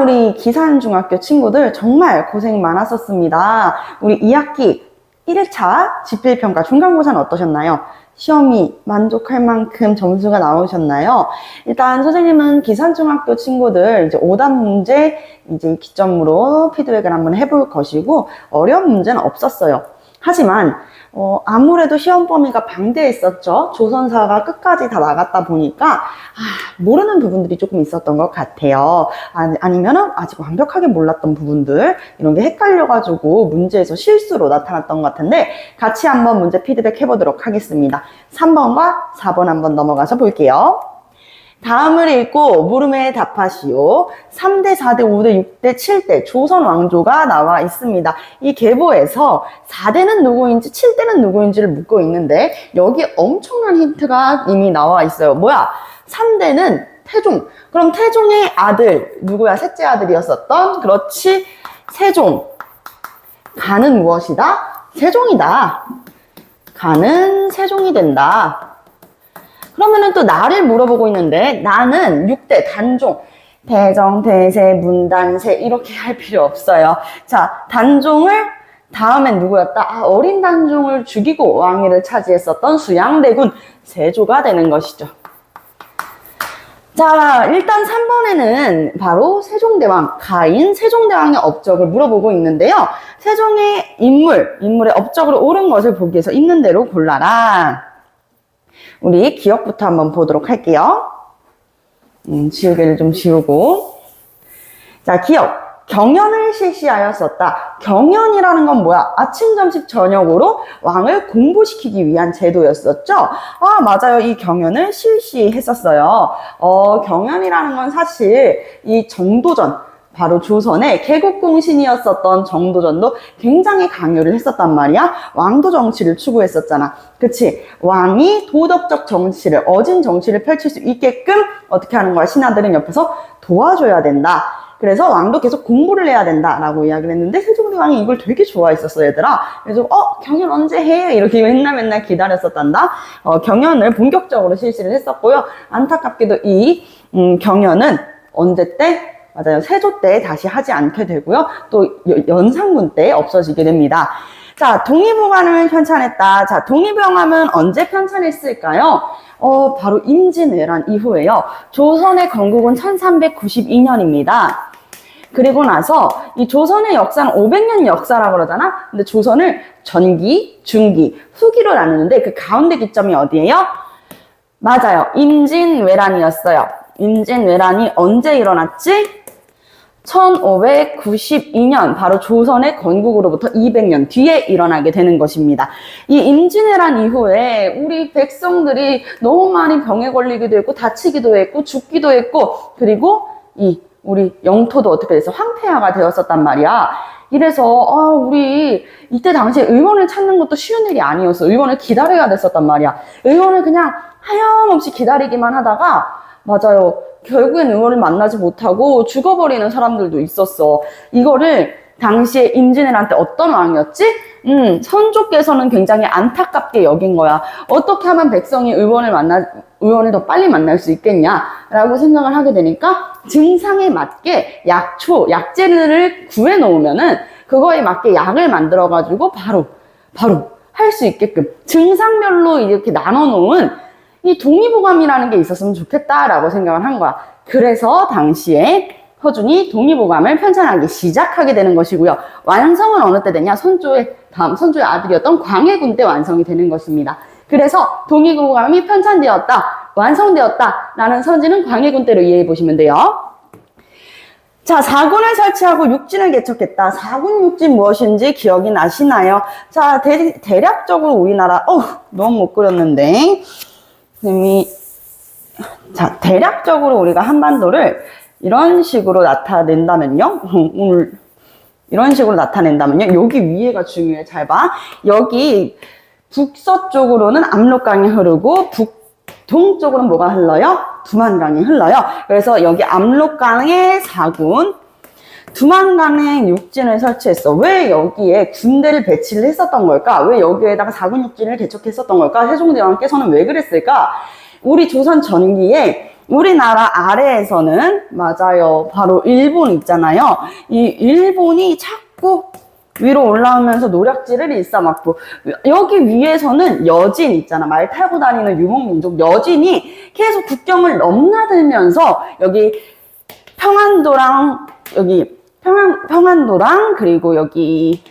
우리 기산중학교 친구들 정말 고생 많았었습니다. 우리 2학기 1차 지필평가 중간고사는 어떠셨나요? 시험이 만족할 만큼 점수가 나오셨나요? 일단 선생님은 기산중학교 친구들 이제 오답 문제 이제 기점으로 피드백을 한번 해볼 것이고, 어려운 문제는 없었어요. 하지만 아무래도 시험 범위가 방대했었죠. 조선사가 끝까지 다 나갔다 보니까 모르는 부분들이 조금 있었던 것 같아요. 아니면은 아직 완벽하게 몰랐던 부분들, 이런 게 헷갈려가지고 문제에서 실수로 나타났던 것 같은데, 같이 한번 문제 피드백 해보도록 하겠습니다. 3번과 4번 한번 넘어가서 볼게요. 다음을 읽고 물음에 답하시오. 3대, 4대, 5대, 6대, 7대 조선 왕조가 나와 있습니다. 이 계보에서 4대는 누구인지 7대는 누구인지를 묻고 있는데, 여기 엄청난 힌트가 이미 나와 있어요. 뭐야? 3대는 태종. 그럼 태종의 아들 누구야? 셋째 아들이었었던, 그렇지, 세종. 가는 무엇이다? 세종이다. 가는 세종이 된다. 그러면은 또 나를 물어보고 있는데, 나는 6대 단종, 대정, 대세, 문단세 이렇게 할 필요 없어요. 자, 단종을 다음엔 누구였다? 어린 단종을 죽이고 왕위를 차지했었던 수양대군 세조가 되는 것이죠. 자, 일단 3번에는 바로 세종대왕, 가인 세종대왕의 업적을 물어보고 있는데요. 세종의 인물의 업적으로 옳은 것을 보기 위해서 있는 대로 골라라. 우리 기억부터 한번 보도록 할게요. 지우개를 좀 지우고. 자, 기억. 경연을 실시하였었다. 경연이라는 건 뭐야? 아침, 점심, 저녁으로 왕을 공부시키기 위한 제도였었죠? 맞아요. 이 경연을 실시했었어요. 경연이라는 건 사실 이 정도전, 바로 조선의 개국공신이었었던 정도전도 굉장히 강요를 했었단 말이야. 왕도 정치를 추구했었잖아. 그치? 왕이 도덕적 정치를, 어진 정치를 펼칠 수 있게끔 어떻게 하는 거야? 신하들은 옆에서 도와줘야 된다. 그래서 왕도 계속 공부를 해야 된다라고 이야기를 했는데, 세종대왕이 이걸 되게 좋아했었어, 얘들아. 그래서 경연 언제 해? 이렇게 맨날 기다렸었단다. 경연을 본격적으로 실시를 했었고요. 안타깝게도 이 경연은 언제 때? 맞아요. 세조 때 다시 하지 않게 되고요. 또 연산군 때 없어지게 됩니다. 자, 독립호감을 편찬했다. 자, 독립영함은 언제 편찬했을까요? 바로 임진왜란 이후에요. 조선의 건국은 1392년입니다. 그리고 나서 이 조선의 역사는 500년 역사라고 그러잖아. 근데 조선을 전기, 중기, 후기로 나누는데 그 가운데 기점이 어디예요? 맞아요. 임진왜란이었어요. 임진왜란이 언제 일어났지? 1592년, 바로 조선의 건국으로부터 200년 뒤에 일어나게 되는 것입니다. 이 임진왜란 이후에 우리 백성들이 너무 많이 병에 걸리기도 했고, 다치기도 했고, 죽기도 했고, 그리고 우리 영토도 어떻게 돼서 황폐화가 되었었단 말이야. 이래서 우리 이때 당시에 의원을 찾는 것도 쉬운 일이 아니었어. 의원을 기다려야 됐었단 말이야. 의원을 그냥 하염없이 기다리기만 하다가, 맞아요, 결국엔 의원을 만나지 못하고 죽어버리는 사람들도 있었어. 이거를 당시에 임진왜란 때 어떤 왕이었지? 선조께서는 굉장히 안타깝게 여긴 거야. 어떻게 하면 백성이 의원을 더 빨리 만날 수 있겠냐라고 생각을 하게 되니까, 증상에 맞게 약재를 구해 놓으면은 그거에 맞게 약을 만들어 가지고 바로 할 수 있게끔 증상별로 이렇게 나눠 놓은 이 독립호감이라는 게 있었으면 좋겠다라고 생각을 한 거야. 그래서 당시에 허준이 독립호감을 편찬하기 시작하게 되는 것이고요. 완성은 어느 때 되냐? 선조의 아들이었던 광해군 때 완성이 되는 것입니다. 그래서 독립호감이 편찬되었다, 완성되었다라는 선지는 광해군 때로 이해해 보시면 돼요. 자, 4군을 설치하고 6진을 개척했다. 4군 6진 무엇인지 기억이 나시나요? 자, 대략적으로 우리나라, 너무 못 그렸는데. 자, 대략적으로 우리가 한반도를 이런 식으로 나타낸다면요. 이런 식으로 나타낸다면요. 여기 위에가 중요해. 잘 봐. 여기 북서쪽으로는 압록강이 흐르고 북동쪽으로는 뭐가 흘러요? 두만강이 흘러요. 그래서 여기 압록강의 4군, 두만강에 6진을 설치했어. 왜 여기에 군대를 배치를 했었던 걸까? 왜 여기에다가 4군 6진을 개척했었던 걸까? 세종대왕께서는 왜 그랬을까? 우리 조선 전기에 우리나라 아래에서는 맞아요. 바로 일본 있잖아요. 이 일본이 자꾸 위로 올라오면서 노략질을 일삼았고, 여기 위에서는 여진 있잖아. 말 타고 다니는 유목민족 여진이 계속 국경을 넘나들면서 여기 평안도랑 여기 평안도랑 그리고 여기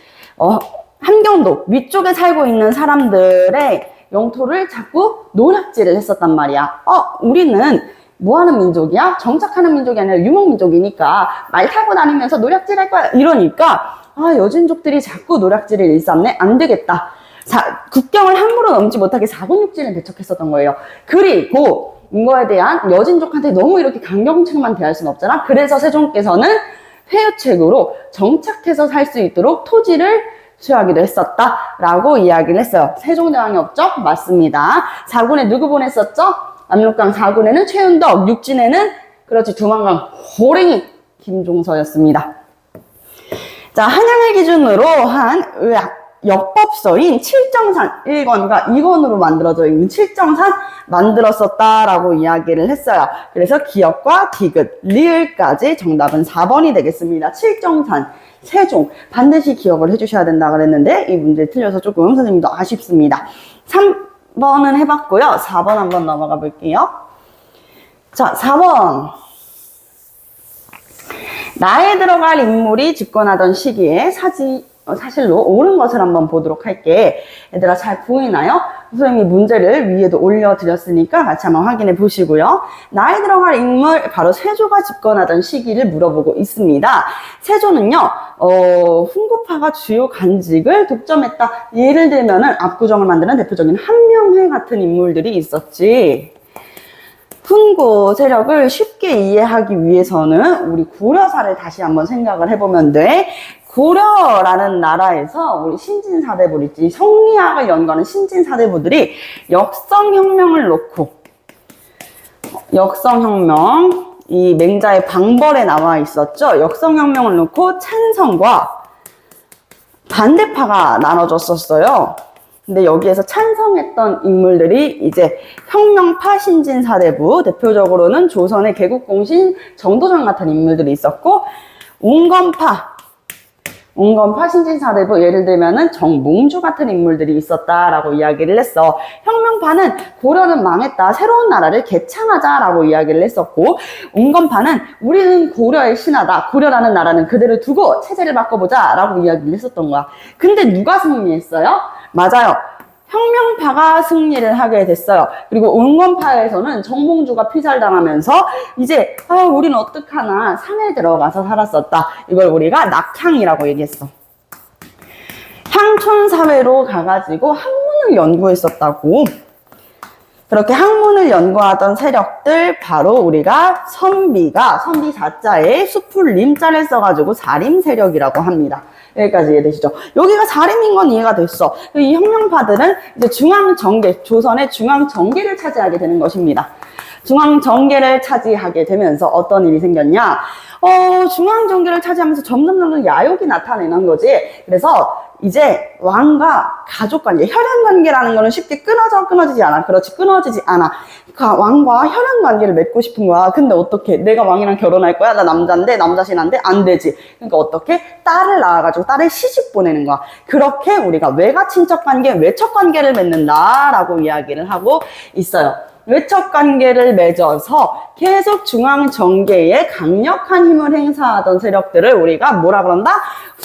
함경도 위쪽에 살고 있는 사람들의 영토를 자꾸 노략질을 했었단 말이야. 우리는 뭐하는 민족이야? 정착하는 민족이 아니라 유목민족이니까 말 타고 다니면서 노략질할 거야. 이러니까 여진족들이 자꾸 노략질을 일삼네? 안 되겠다. 국경을 함부로 넘지 못하게 사군육진을 배척했었던 거예요. 그리고 이거에 대한 여진족한테 너무 이렇게 강경책만 대할 수는 없잖아. 그래서 세종께서는 회유책으로 정착해서 살 수 있도록 토지를 수여하기도 했었다라고 이야기를 했어요. 세종대왕의 업적 맞습니다. 4군에 누구 보냈었죠? 압록강 4군에는 최윤덕, 6진에는 그렇지 두만강 호랭이 김종서였습니다. 자, 한양을 기준으로 한 역법서인 칠정산 1권과 2권으로 만들어져 있는 칠정산 만들었었다라고 이야기를 했어요. 그래서 기역과 디귿, 리을까지 정답은 4번이 되겠습니다. 칠정산, 세종 반드시 기억을 해주셔야 된다 그랬는데 이 문제 틀려서 조금 선생님도 아쉽습니다. 3번은 해봤고요. 4번 한번 넘어가 볼게요. 자, 4번. 나에 들어갈 인물이 집권하던 시기에 사실로 옳은 것을 한번 보도록 할게. 얘들아 잘 보이나요? 선생님이 문제를 위에도 올려드렸으니까 같이 한번 확인해 보시고요. 나에 들어갈 인물 바로 세조가 집권하던 시기를 물어보고 있습니다. 세조는요 훈구파가 주요 간직을 독점했다. 예를 들면은 압구정을 만드는 대표적인 한명회 같은 인물들이 있었지. 훈구 세력을 쉽게 이해하기 위해서는 우리 고려사를 다시 한번 생각을 해보면 돼. 고려라는 나라에서 우리 신진사대부 있지, 성리학을 연구하는 신진사대부들이 역성혁명을 놓고, 역성혁명, 이 맹자의 방벌에 나와 있었죠. 역성혁명을 놓고 찬성과 반대파가 나눠졌었어요. 근데 여기에서 찬성했던 인물들이 이제 혁명파 신진사대부, 대표적으로는 조선의 개국공신 정도전 같은 인물들이 있었고, 온건파 신진사대부, 예를 들면은 정몽주 같은 인물들이 있었다라고 이야기를 했어. 혁명파는 고려는 망했다, 새로운 나라를 개창하자라고 이야기를 했었고, 온건파는 우리는 고려의 신하다, 고려라는 나라는 그대로 두고 체제를 바꿔보자라고 이야기를 했었던 거야. 근데 누가 승리했어요? 맞아요. 혁명파가 승리를 하게 됐어요. 그리고 온건파에서는 정몽주가 피살당하면서 이제 우리는 어떡하나 상에 들어가서 살았었다. 이걸 우리가 낙향이라고 얘기했어. 향촌사회로 가가지고 학문을 연구했었다고. 그렇게 학문을 연구하던 세력들 바로 우리가 선비 사자에 숲을 림자를 써가지고 사림 세력이라고 합니다. 여기까지 이해되시죠? 여기가 사림인 건 이해가 됐어. 이 혁명파들은 이제 중앙정계, 조선의 중앙정계를 차지하게 되는 것입니다. 중앙정계를 차지하게 되면서 어떤 일이 생겼냐? 중앙정계를 차지하면서 점점 야욕이 나타내는 거지. 그래서 이제 왕과 가족관계, 혈연관계라는 거는 쉽게 끊어지지 않아. 그렇지, 끊어지지 않아. 그러니까 왕과 혈연관계를 맺고 싶은 거야. 근데 어떻게? 내가 왕이랑 결혼할 거야? 나 남자인데, 남자신한데? 안 되지. 그러니까 어떻게? 딸을 낳아가지고 딸을 시집 보내는 거야. 그렇게 우리가 외가친척관계, 외척관계를 맺는다라고 이야기를 하고 있어요. 외척관계를 맺어서 계속 중앙정계에 강력한 힘을 행사하던 세력들을 우리가 뭐라 그런다?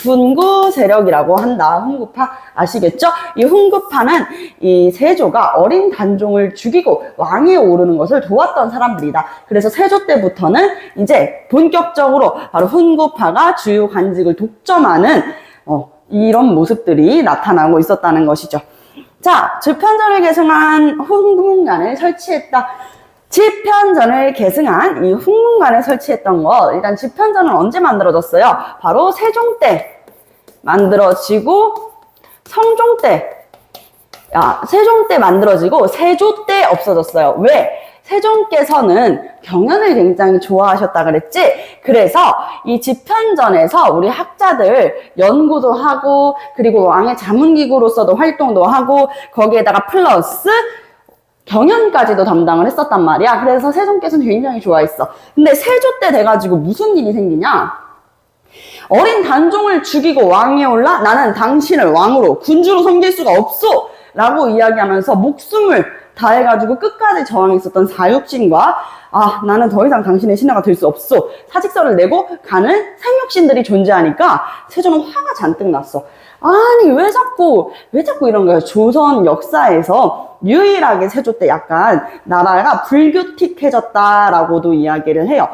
훈구 세력이라고 한다. 훈구파 아시겠죠? 이 훈구파는 이 세조가 어린 단종을 죽이고 왕위에 오르는 것을 도왔던 사람들이다. 그래서 세조 때부터는 이제 본격적으로 바로 훈구파가 주요 관직을 독점하는 이런 모습들이 나타나고 있었다는 것이죠. 자, 집현전을 계승한 훈문관을 설치했다. 집현전을 계승한 이 훈문관을 설치했던 것, 일단 집현전은 언제 만들어졌어요? 바로 세종 때 만들어지고 성종 때, 세종 때 만들어지고 세조 때 없어졌어요. 왜? 세종께서는 경연을 굉장히 좋아하셨다 그랬지? 그래서 이 집현전에서 우리 학자들 연구도 하고, 그리고 왕의 자문기구로서도 활동도 하고, 거기에다가 플러스 경연까지도 담당을 했었단 말이야. 그래서 세종께서는 굉장히 좋아했어. 근데 세조 때 돼가지고 무슨 일이 생기냐? 어린 단종을 죽이고 왕위에 올라 나는 당신을 왕으로 군주로 섬길 수가 없소! 라고 이야기하면서 목숨을 다해가지고 끝까지 저항했었던 사육신과 나는 더 이상 당신의 신하가 될 수 없소. 사직서를 내고 가는 생육신들이 존재하니까 세조는 화가 잔뜩 났어. 아니 왜 자꾸 이런 거야. 조선 역사에서 유일하게 세조 때 약간 나라가 불교틱해졌다라고도 이야기를 해요.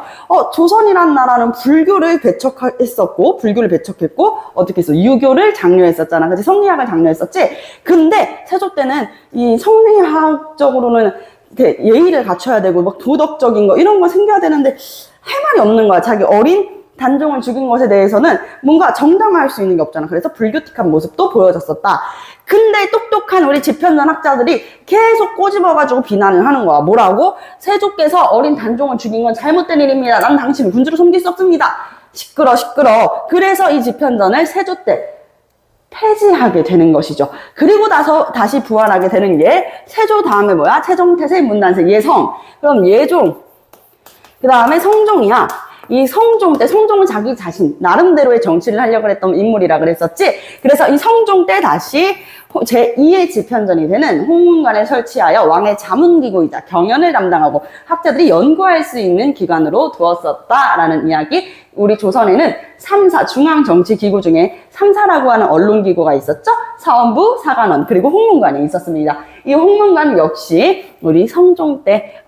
조선이란 나라는 불교를 배척했었고 어떻게 했어? 유교를 장려했었잖아. 그치? 성리학을 장려했었지. 근데 세조 때는 이 성리학적으로는 예의를 갖춰야 되고 막 도덕적인 거 이런 거 생겨야 되는데 할 말이 없는 거야. 자기 어린 단종을 죽인 것에 대해서는 뭔가 정당화할 수 있는 게 없잖아. 그래서 불교틱한 모습도 보여졌었다. 근데 똑똑한 우리 지편전 학자들이 계속 꼬집어가지고 비난을 하는 거야. 뭐라고? 세조께서 어린 단종을 죽인 건 잘못된 일입니다. 난 당신을 군주로 섬길 수 없습니다. 시끄러. 그래서 이 지편전을 세조 때 폐지하게 되는 것이죠. 그리고 나서 다시 부활하게 되는 게 세조 다음에 뭐야? 세종태세, 문단세, 예성. 그럼 예종. 그 다음에 성종이야. 이 성종 때, 성종은 자기 자신, 나름대로의 정치를 하려고 했던 인물이라 그랬었지. 그래서 이 성종 때 다시 제2의 지편전이 되는 홍문관에 설치하여 왕의 자문기구이자 경연을 담당하고 학자들이 연구할 수 있는 기관으로 두었었다라는 이야기. 우리 조선에는 3사, 중앙정치기구 중에 3사라고 하는 언론기구가 있었죠. 사원부, 사관원, 그리고 홍문관이 있었습니다. 이 홍문관 역시 우리 성종 때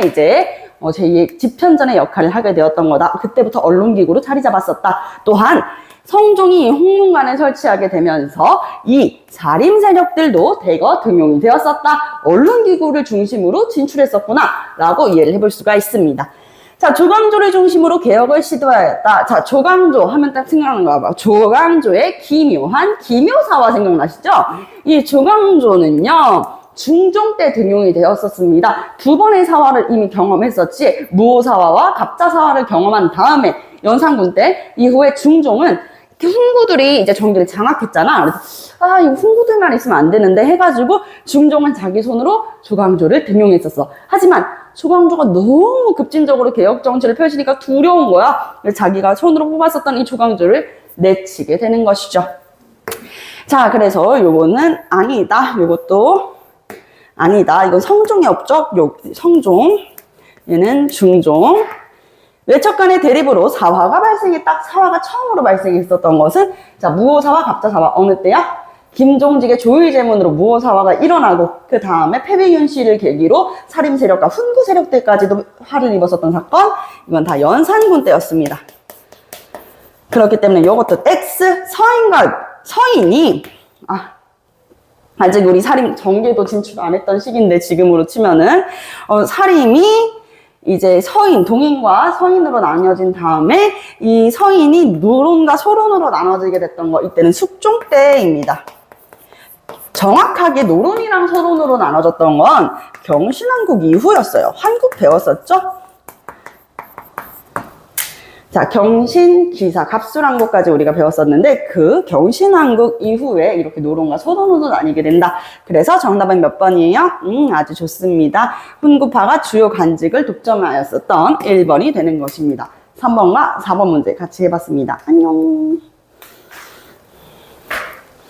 이제 제2의 지편전의 역할을 하게 되었던 거다. 그때부터 언론기구로 자리 잡았었다. 또한 성종이 홍문관을 설치하게 되면서 이 사림 세력들도 대거 등용이 되었었다. 언론기구를 중심으로 진출했었구나 라고 이해를 해볼 수가 있습니다. 자, 조광조를 중심으로 개혁을 시도하였다. 자, 조광조 하면 딱 생각나는 거 봐봐. 조광조의 기묘한 기묘사화 생각나시죠? 이 조광조는요, 중종 때 등용이 되었었습니다. 두 번의 사화를 이미 경험했었지. 무오사화와 갑자사화를 경험한 다음에 연산군 때 이후에 중종은 훈구들이 이제 정기를 장악했잖아. 그래서 이 훈구들만 있으면 안 되는데 해가지고 중종은 자기 손으로 조광조를 등용했었어. 하지만 조광조가 너무 급진적으로 개혁 정치를 펼치니까 두려운 거야. 그래서 자기가 손으로 뽑았었던 이 조광조를 내치게 되는 것이죠. 자, 그래서 요거는 아니다. 요것도 아니다. 이건 성종의 업적, 성종. 얘는 중종. 외척 간의 대립으로 사화가 발생했다. 사화가 처음으로 발생했었던 것은, 자, 무오사화, 갑자사화. 어느 때야? 김종직의 조의제문으로 무오사화가 일어나고, 그 다음에 패배윤씨를 계기로 살림 세력과 훈구 세력들까지도 화를 입었었던 사건. 이건 다 연산군 때였습니다. 그렇기 때문에 이것도 X, 서인이, 아직 우리 살림 정계도 진출 안 했던 시기인데 지금으로 치면은 살림이 이제 서인, 동인과 서인으로 나뉘어진 다음에 이 서인이 노론과 소론으로 나눠지게 됐던 거 이때는 숙종 때입니다. 정확하게 노론이랑 소론으로 나눠졌던 건 경신왕국 이후였어요. 한국 배웠었죠? 자, 경신기사, 갑술왕국까지 우리가 배웠었는데 그 경신왕국 이후에 이렇게 노론과 소론으로 나뉘게 된다. 그래서 정답은 몇 번이에요? 아주 좋습니다. 훈구파가 주요 관직을 독점하였었던 1번이 되는 것입니다. 3번과 4번 문제 같이 해봤습니다. 안녕.